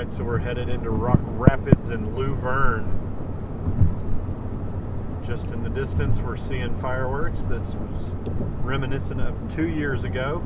Alright, so we're headed into Rock Rapids and Luverne. Just in the distance, we're seeing fireworks. This was reminiscent of 2 years ago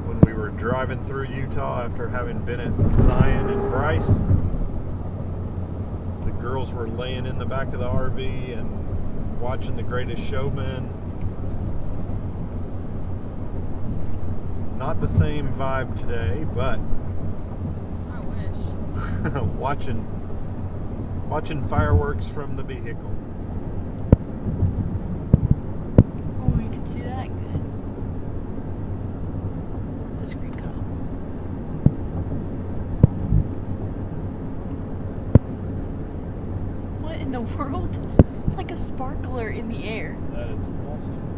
when we were driving through Utah after having been at Zion and Bryce. The girls were laying in the back of the RV and watching The Greatest Showman. Not the same vibe today, but watching fireworks from the vehicle. Oh, you can see that good. The screen cut off. What in the world? It's like a sparkler in the air. That is awesome.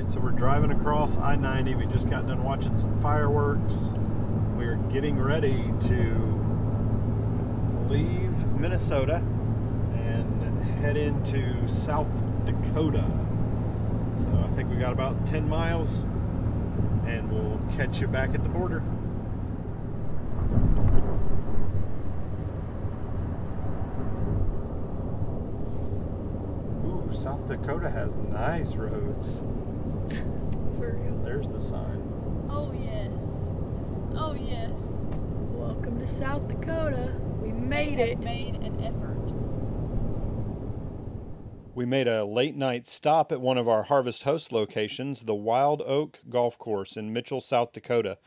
So we're driving across I-90. We just got done watching some fireworks. We're getting ready to leave Minnesota and head into South Dakota. So I think we got about 10 miles and we'll catch you back at the border. Ooh, South Dakota has nice roads. For real. There's the sign. Oh, yes. Oh, yes. Welcome to South Dakota. We made it. Made an effort. We made a late night stop at one of our Harvest Host locations, the Wild Oak Golf Course in Mitchell, South Dakota.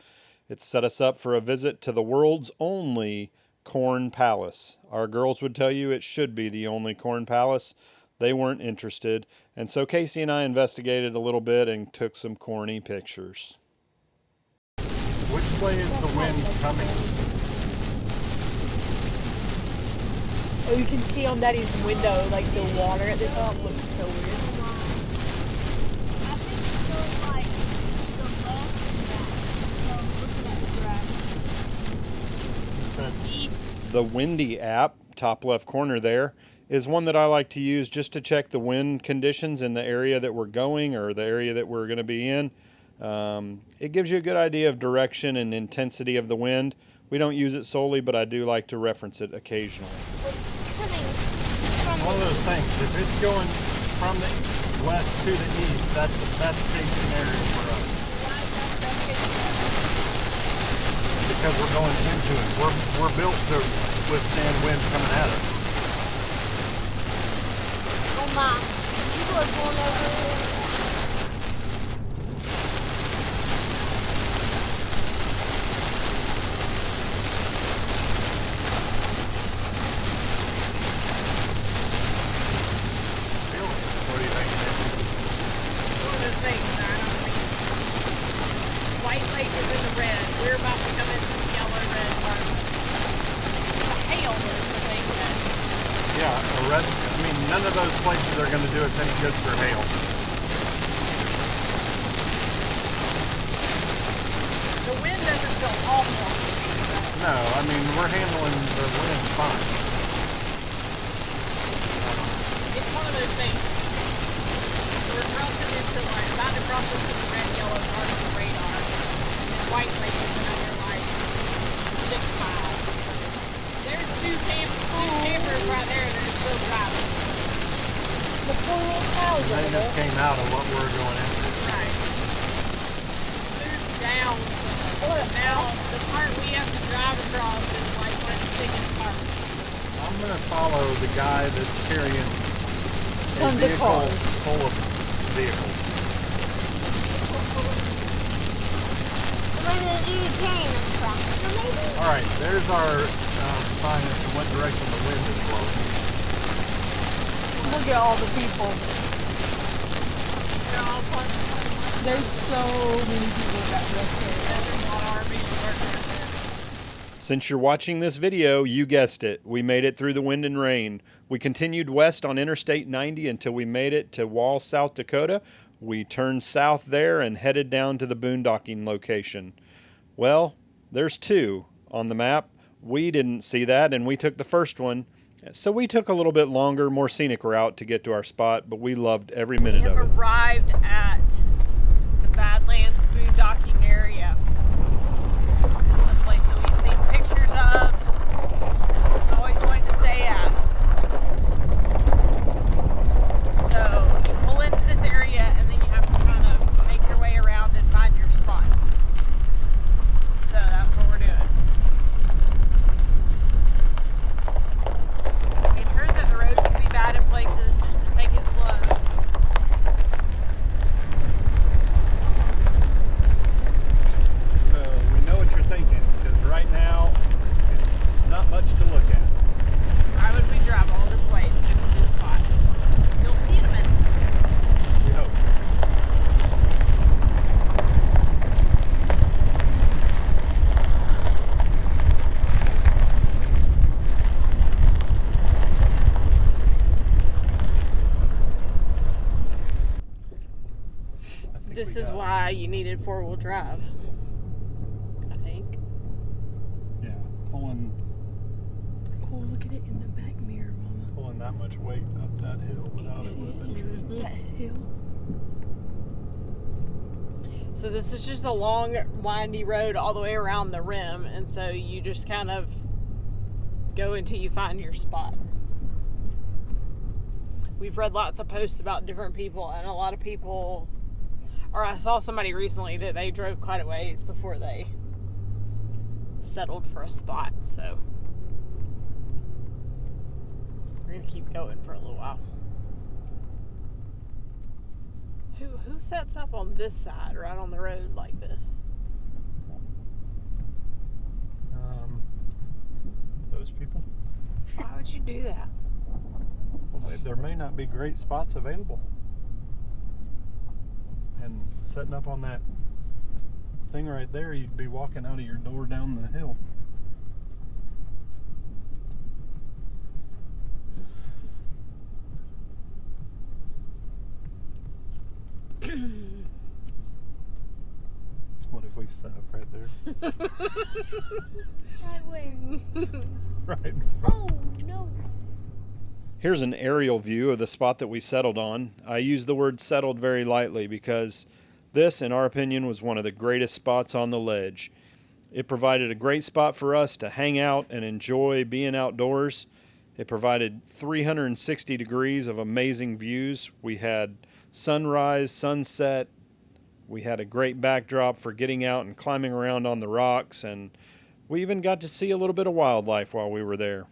It set us up for a visit to the world's only corn palace. Our girls would tell you it should be the only corn palace. They weren't interested, and so Casey and I investigated a little bit and took some corny pictures. Which way is the wind coming? Oh, you can see on Daddy's window, like the water at the top looks so weird. I think it goes like the left and back. So looking at the graph. East. The Windy app, top left corner there, is one that I like to use just to check the wind conditions in the area that we're going or the area that we're going to be in. It gives you a good idea of direction and intensity of the wind. We don't use it solely, but I do like to reference it occasionally. One of those things, if it's going from the west to the east, that's the best case scenario for us. Because we're going into it. We're built to withstand wind coming at us. Mom, people are going over. What do you think, Nancy? One of those things, I don't think. White Lake is in the red. We're about to come into the yellow red part of it. The hail is the thing that. Yeah, a red. I mean, none of those places are going to do us any good for hail. The wind doesn't feel awful. No, I mean, we're handling the wind fine. It's one of those things. We're crossing into like about to cross into the red yellow part of the radar. And White Lake is another like 6 miles. There's two campers right there that are still driving. The poor old cows They just came out of what we're going into. right. Moved down. Now the part we have to drive across is like one of the biggest parts. I'm going to follow the guy that's carrying a Tons of vehicle cars. full of vehicles. Maybe they're carrying a tractor, maybe? All right, there's our sign as to what direction the wind is blowing. Look at all the people. There's so many people that dress there. Since you're watching this video, you guessed it. We made it through the wind and rain. We continued west on Interstate 90 until we made it to Wall, South Dakota. We turned south there and headed down to the boondocking location. Well, there's two on the map. We didn't see that, and we took the first one. So we took a little bit longer, more scenic route to get to our spot, but we loved every minute of it. Arrived at think This we is got. why you needed 4-wheel drive, I think. Yeah, pulling Oh, look at it in the back mirror, Mama. that much weight up that hill without it would have been tricky. That hill. So this is just a long, windy road all the way around the rim, and so you just kind of go until you find your spot. We've read lots of posts about different people, and a lot of people, or I saw somebody recently that they drove quite a ways before they settled for a spot, so we're gonna keep going for a little while. Who sets up on this side, right on the road like this? Those people. Why would you do that? Well, there may not be great spots available. And setting up on that thing right there, you'd be walking out of your door down the hill. What if we set up right there? Right where? Right in front. Oh, no. Here's an aerial view of the spot that we settled on. I use the word settled very lightly because this, in our opinion, was one of the greatest spots on the ledge. It provided a great spot for us to hang out and enjoy being outdoors. It provided 360 degrees of amazing views. We had sunrise, sunset. We had a great backdrop for getting out and climbing around on the rocks, and we even got to see a little bit of wildlife while we were there.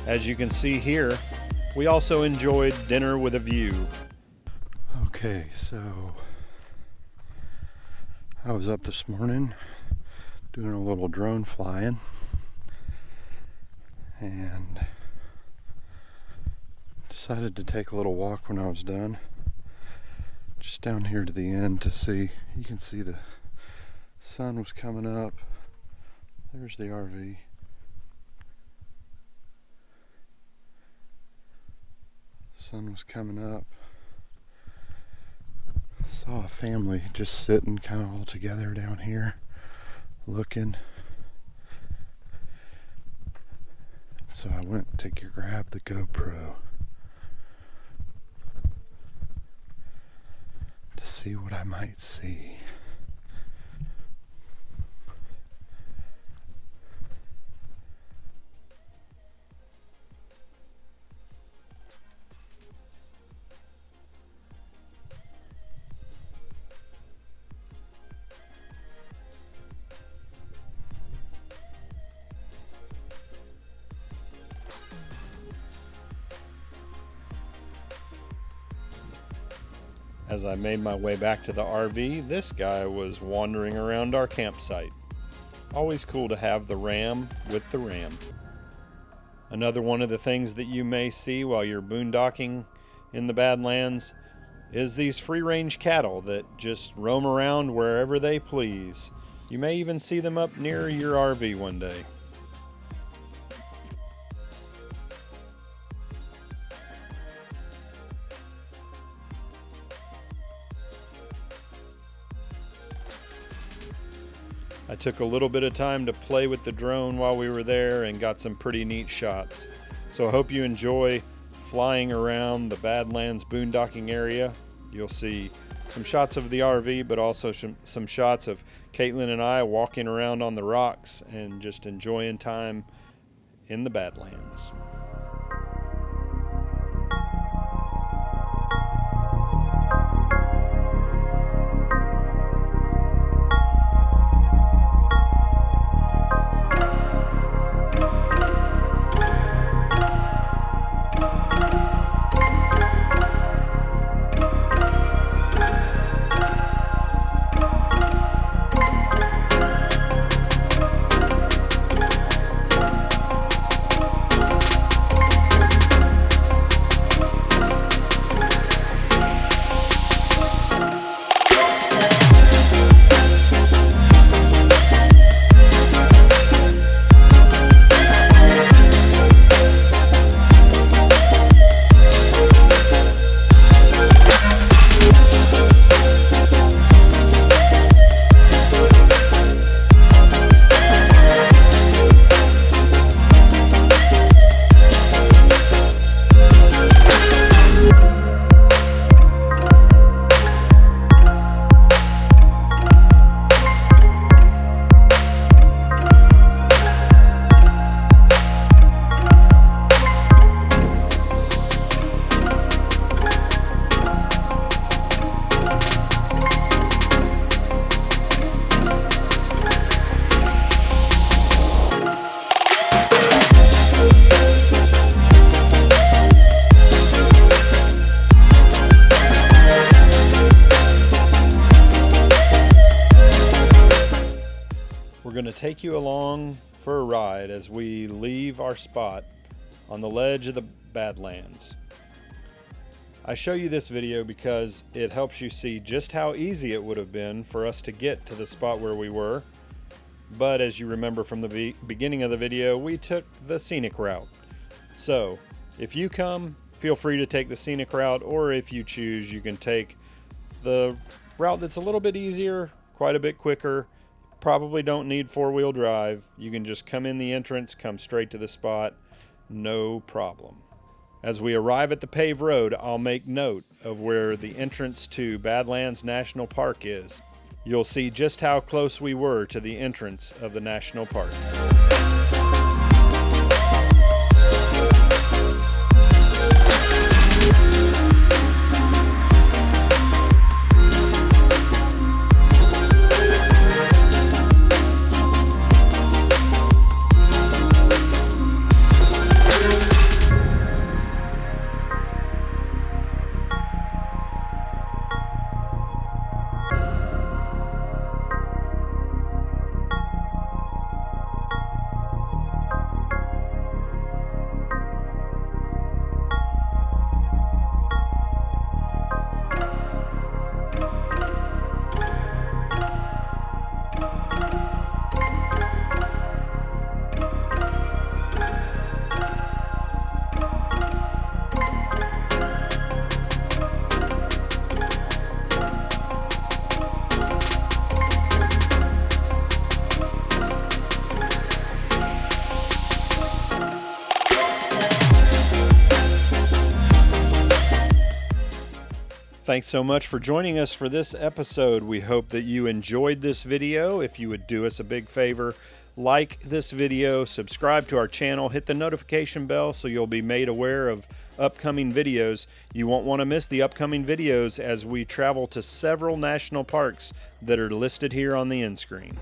As you can see here, we also enjoyed dinner with a view. Okay, so I was up this morning doing a little drone flying and decided to take a little walk when I was done. Just down here to the end to see, you can see the sun was coming up. There's the RV. Sun was coming up. Saw a family just sitting kind of all together down here looking. So I went to grab the GoPro to see what I might see. As I made my way back to the RV, this guy was wandering around our campsite. Always cool to have the ram with the ram. Another one of the things that you may see while you're boondocking in the Badlands is these free-range cattle that just roam around wherever they please. You may even see them up near your RV one day. I took a little bit of time to play with the drone while we were there and got some pretty neat shots. So I hope you enjoy flying around the Badlands Boondocking area. You'll see some shots of the RV, but also some shots of Caitlin and I walking around on the rocks and just enjoying time in the Badlands. going to take you along for a ride as we leave our spot on the ledge of the Badlands. I show you this video because it helps you see just how easy it would have been for us to get to the spot where we were. But as you remember from the beginning of the video, we took the scenic route. So if you come, feel free to take the scenic route, or if you choose, you can take the route that's a little bit easier, quite a bit quicker. Probably don't need four-wheel drive. You can just come in the entrance, come straight to the spot, no problem. As we arrive at the paved road, I'll make note of where the entrance to Badlands National Park is. You'll see just how close we were to the entrance of the national park. Thanks so much for joining us for this episode. We hope that you enjoyed this video. If you would do us a big favor, like this video, subscribe to our channel, hit the notification bell so you'll be made aware of upcoming videos. You won't want to miss the upcoming videos as we travel to several national parks that are listed here on the end screen.